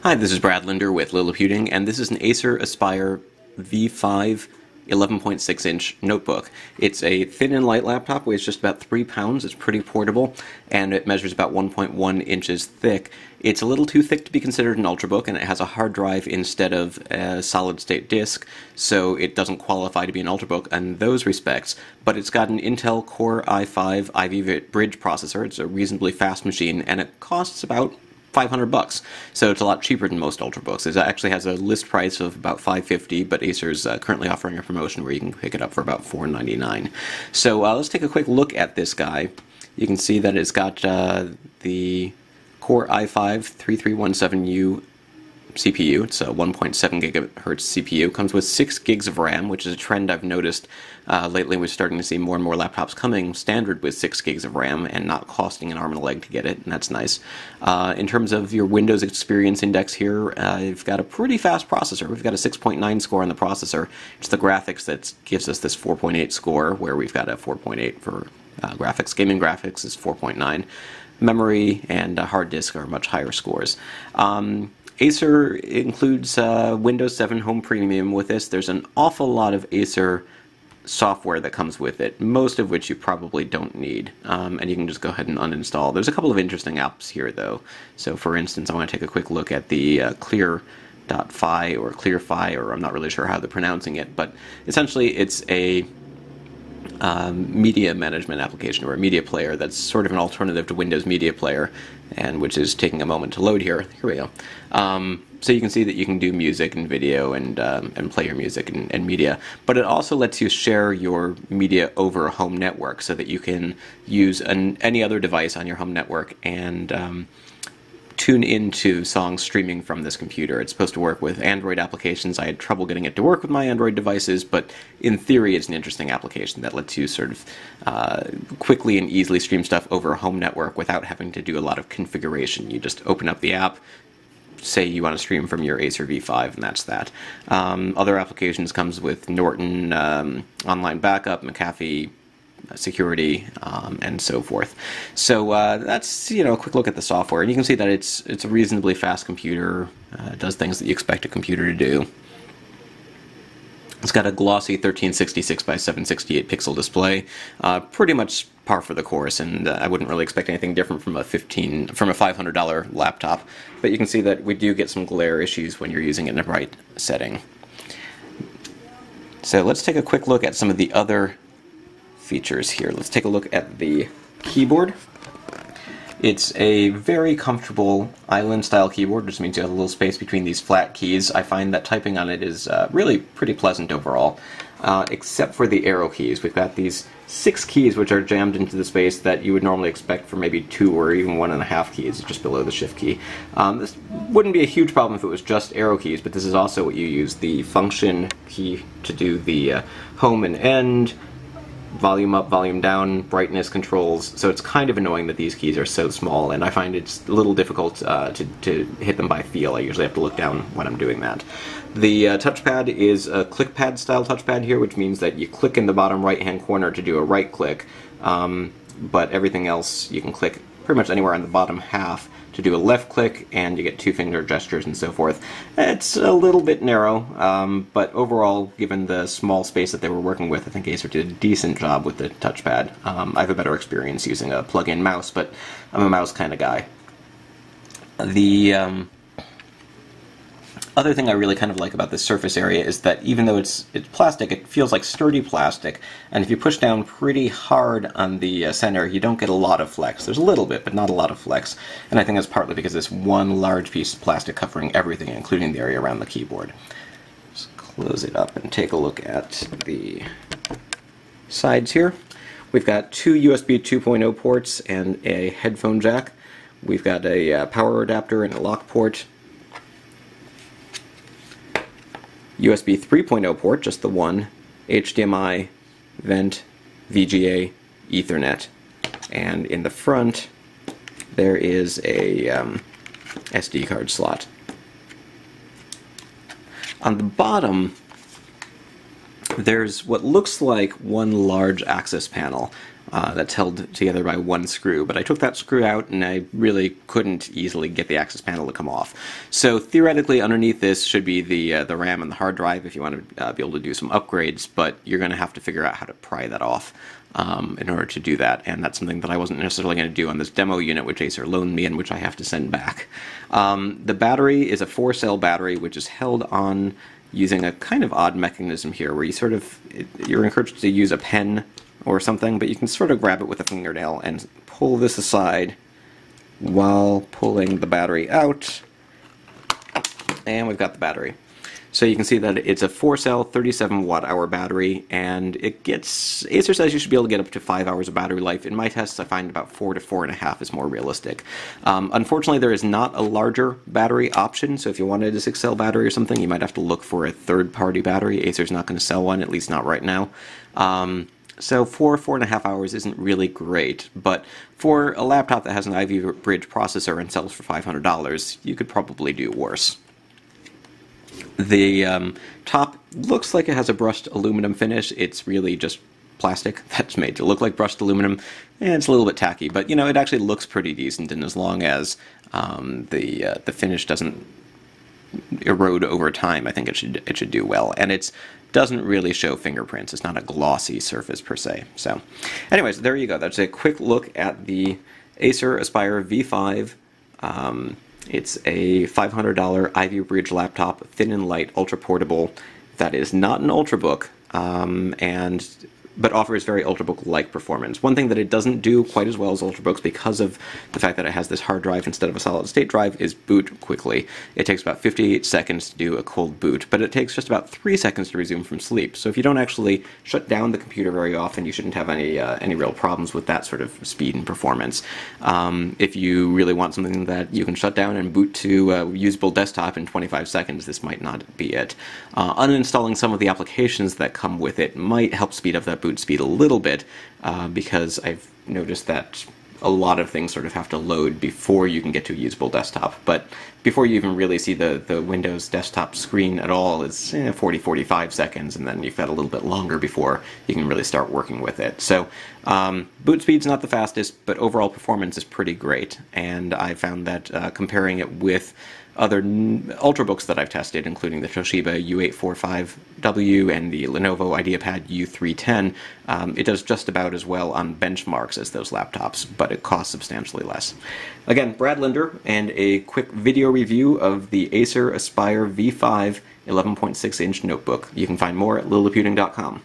Hi, this is Brad Linder with Liliputing, and this is an Acer Aspire V5 11.6-inch notebook. It's a thin and light laptop, weighs just about 3 pounds, it's pretty portable, and it measures about 1.1 inches thick. It's a little too thick to be considered an ultrabook, and it has a hard drive instead of a solid-state disk, so it doesn't qualify to be an ultrabook in those respects, but it's got an Intel Core i5 Ivy Bridge processor. It's a reasonably fast machine, and it costs about $500, so it's a lot cheaper than most ultrabooks. It actually has a list price of about $550, but Acer's currently offering a promotion where you can pick it up for about $499. So let's take a quick look at this guy. You can see that it's got the Core i5-3317U CPU. It's a 1.7 gigahertz CPU. Comes with 6 gigs of RAM, which is a trend I've noticed lately. We're starting to see more and more laptops coming standard with 6 gigs of RAM and not costing an arm and a leg to get it, and that's nice. In terms of your Windows Experience Index here, you've got a pretty fast processor. We've got a 6.9 score on the processor. It's the graphics that gives us this 4.8 score, where we've got a 4.8 for graphics. Gaming graphics is 4.9. Memory and hard disk are much higher scores. Acer includes Windows 7 Home Premium with this. There's an awful lot of Acer software that comes with it, most of which you probably don't need, and you can just go ahead and uninstall. There's a couple of interesting apps here, though. So, for instance, I want to take a quick look at the Clear.fi or ClearFi, or I'm not really sure how they're pronouncing it, but essentially it's a media management application, or a media player that's sort of an alternative to Windows Media Player, and which is taking a moment to load here. Here we go. So you can see that you can do music and video and play your music and media, but it also lets you share your media over a home network so that you can use any other device on your home network and tune into songs streaming from this computer. It's supposed to work with Android applications. I had trouble getting it to work with my Android devices, but in theory it's an interesting application that lets you sort of quickly and easily stream stuff over a home network without having to do a lot of configuration. You just open up the app, say you want to stream from your Acer V5, and that's that. Other applications comes with Norton online backup, McAfee security, and so forth. So that's a quick look at the software, and you can see that it's a reasonably fast computer. It does things that you expect a computer to do. It's got a glossy 1366 by 768 pixel display, pretty much par for the course, and I wouldn't really expect anything different from a $500 laptop. But you can see that we do get some glare issues when you're using it in a bright setting. So let's take a quick look at some of the other features here. Let's take a look at the keyboard. It's a very comfortable island-style keyboard, which means you have a little space between these flat keys. I find that typing on it is really pretty pleasant overall, except for the arrow keys. We've got these 6 keys which are jammed into the space that you would normally expect for maybe 2 or even 1.5 keys, just below the shift key. This wouldn't be a huge problem if it was just arrow keys, but this is also what you use the function key to do the home and end, volume up, volume down, brightness controls. So it's kind of annoying that these keys are so small, and I find it's a little difficult to hit them by feel. I usually have to look down when I'm doing that. The touchpad is a clickpad style touchpad here, which means that you click in the bottom right hand corner to do a right click, but everything else you can click pretty much anywhere on the bottom half to do a left click, and you get 2 finger gestures and so forth. It's a little bit narrow, but overall, given the small space that they were working with, I think Acer did a decent job with the touchpad. I have a better experience using a plug-in mouse, but I'm a mouse kind of guy. The other thing I really kind of like about this surface area is that even though it's plastic, it feels like sturdy plastic, and if you push down pretty hard on the center, you don't get a lot of flex. There's a little bit, but not a lot of flex, and I think that's partly because this one large piece of plastic covering everything, including the area around the keyboard. Just close it up and take a look at the sides here. We've got 2 USB 2.0 ports and a headphone jack. We've got a power adapter and a lock port. USB 3.0 port, just the one, HDMI, vent, VGA, Ethernet, and in the front there is a SD card slot. On the bottom there's what looks like one large access panel. that's held together by one screw, but I took that screw out and I really couldn't easily get the access panel to come off. So theoretically underneath this should be the RAM and the hard drive if you want to be able to do some upgrades, but you're going to have to figure out how to pry that off in order to do that, and that's something that I wasn't necessarily going to do on this demo unit which Acer loaned me and which I have to send back. The battery is a 4-cell battery which is held on using a kind of odd mechanism here where you're encouraged to use a pen or something, but you can sort of grab it with a fingernail and pull this aside while pulling the battery out, and we've got the battery. So you can see that it's a 4-cell 37 watt-hour battery, and Acer says you should be able to get up to 5 hours of battery life. In my tests I find about 4 to 4.5 is more realistic. Unfortunately there is not a larger battery option, so if you wanted a 6-cell battery or something you might have to look for a third-party battery. Acer's not going to sell one, at least not right now. So 4.5 hours isn't really great, but for a laptop that has an Ivy Bridge processor and sells for $500, you could probably do worse. The top looks like it has a brushed aluminum finish. It's really just plastic that's made to look like brushed aluminum, and it's a little bit tacky, but you know, it actually looks pretty decent, and as long as the finish doesn't erode over time, I think it should do well. And it doesn't really show fingerprints. It's not a glossy surface per se. So anyways, there you go. That's a quick look at the Acer Aspire V5. It's a $500 Ivy Bridge laptop, thin and light, ultra portable, that is not an Ultrabook, but offers very Ultrabook-like performance. One thing that it doesn't do quite as well as Ultrabooks, because of the fact that it has this hard drive instead of a solid-state drive, is boot quickly. It takes about 58 seconds to do a cold boot, but it takes just about 3 seconds to resume from sleep. So if you don't actually shut down the computer very often, you shouldn't have any real problems with that sort of speed and performance. If you really want something that you can shut down and boot to a usable desktop in 25 seconds, this might not be it. Uninstalling some of the applications that come with it might help speed up that boot speed a little bit, because I've noticed that a lot of things sort of have to load before you can get to a usable desktop. But before you even really see the Windows desktop screen at all, it's 40-45 seconds, and then you've got a little bit longer before you can really start working with it. So boot speed's not the fastest, but overall performance is pretty great, and I found that comparing it with other Ultrabooks that I've tested, including the Toshiba U845W and the Lenovo IdeaPad U310, it does just about as well on benchmarks as those laptops, but it costs substantially less. Again, Brad Linder, and a quick video review of the Acer Aspire V5 11.6-inch notebook. You can find more at liliputing.com.